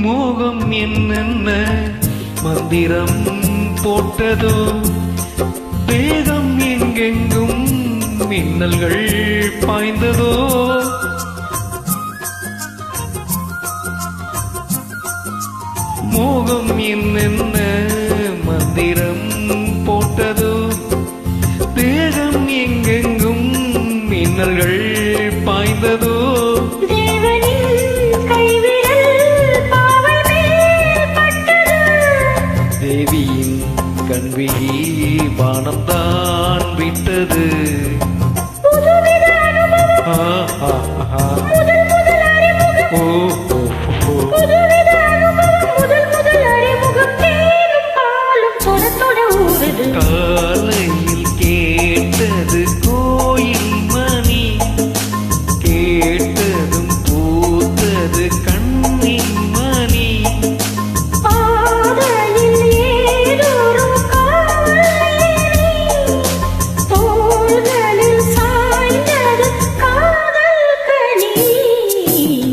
மோகம் என்னென்ன மந்திரம் போட்டதோ, வேகம் எங்கெங்கும் மின்னல்கள் பாய்ந்ததோ, மோகம் என்னென்ன மந்திரம் போட்டதோ, வேகம் எங்கெங்கும் மின்னல்கள் பாய்ந்ததோ, தேவியின் கண்விழி வானம்தான் விட்டது. காலையில் கேட்டது கோயில் மணி, கேட்டதும் பூத்தது கண்ணின் மணி.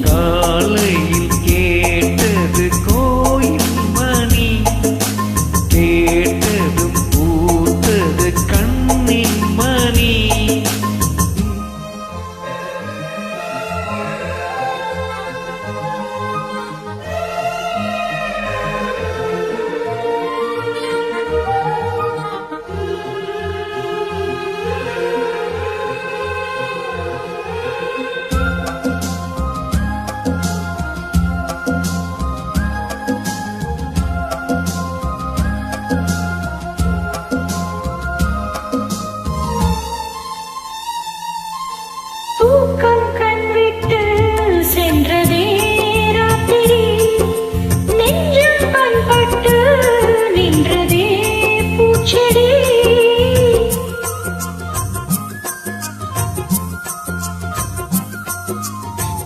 காலையில் கேட்டது கோயில் மணி, கேட்டதும் பூத்தது கண்ணின் மணி. தூக்கம் கண்விட்டு சென்றதே ராத்திரி, நெஞ்சம் பண்பட்டு நின்றதே பூச்செடி.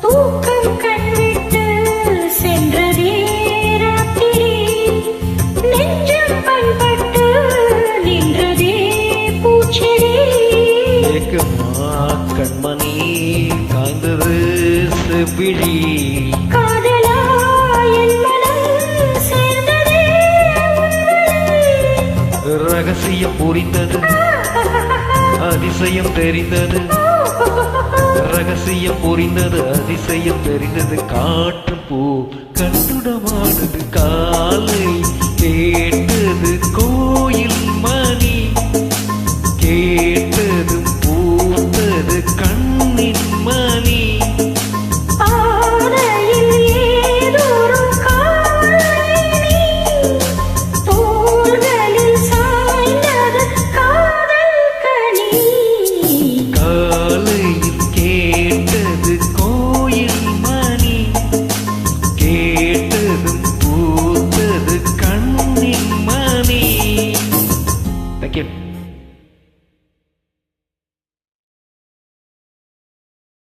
தூக்கம் கண்விட்டு சென்றதே ராத்திரி, நெஞ்சம் பண்பட்டு நின்றதே பூச்செடி. கண்மணி காய்ந்தது செவ்விழி, காதலா என் மனம் சேர்ந்ததே ரகசியம் புரிந்தது, அதிசயம் தெரிந்தது, ரகசியம் புரிந்தது, அதிசயம் தெரிந்தது. காற்றும் பூ கண்டுடமானது, காலை கேட்டது கோயில் மணி, கேட்டு